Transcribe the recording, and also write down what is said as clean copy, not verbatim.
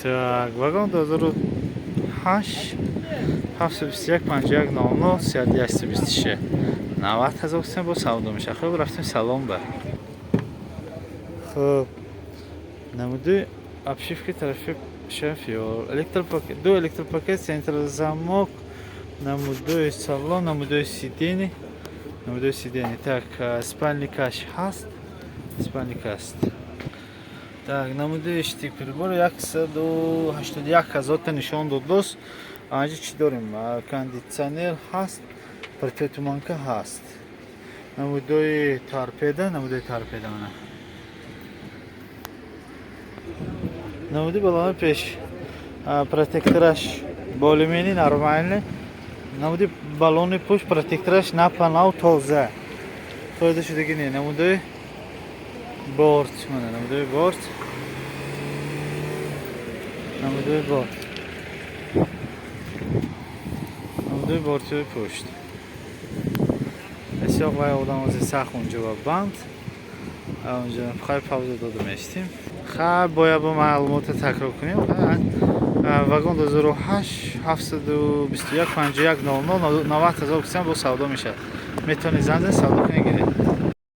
Так, вагон 2008 721 51 00 31 26 90,000 сум бо савдо мешавад. Хуб, рафтем салон ба. Хуб, намуди обшивки тарафи шафёр, электропакет, ду электропакет, центральный замок, намудои салон, намудои сидени. Так, спальникаш ҳаст, спальник аст. Так, намудои штик прибор 181,000 та нишон додост. Анҷа чӣ дорем? Кондитсионер ҳаст, противотуманка ҳаст. Намудои торпеда мана. Намуди балони пеш протектораш более-менее нормальный. Намуди балони пуш протектораш напанав тоза. Тоза шудагӣ не. Намудои борт мана, намудои борт. Намудои бортиёи пушт. Бисёр вай одамози сахт онҷо ва банд. Онҷо хай павза дода мештим. Хай бояд бо маълумота такрор кунем. Вагон 2008 721 51 00 90,000 бо савдо мешавад. Метавонед занза савдо кунед гиред.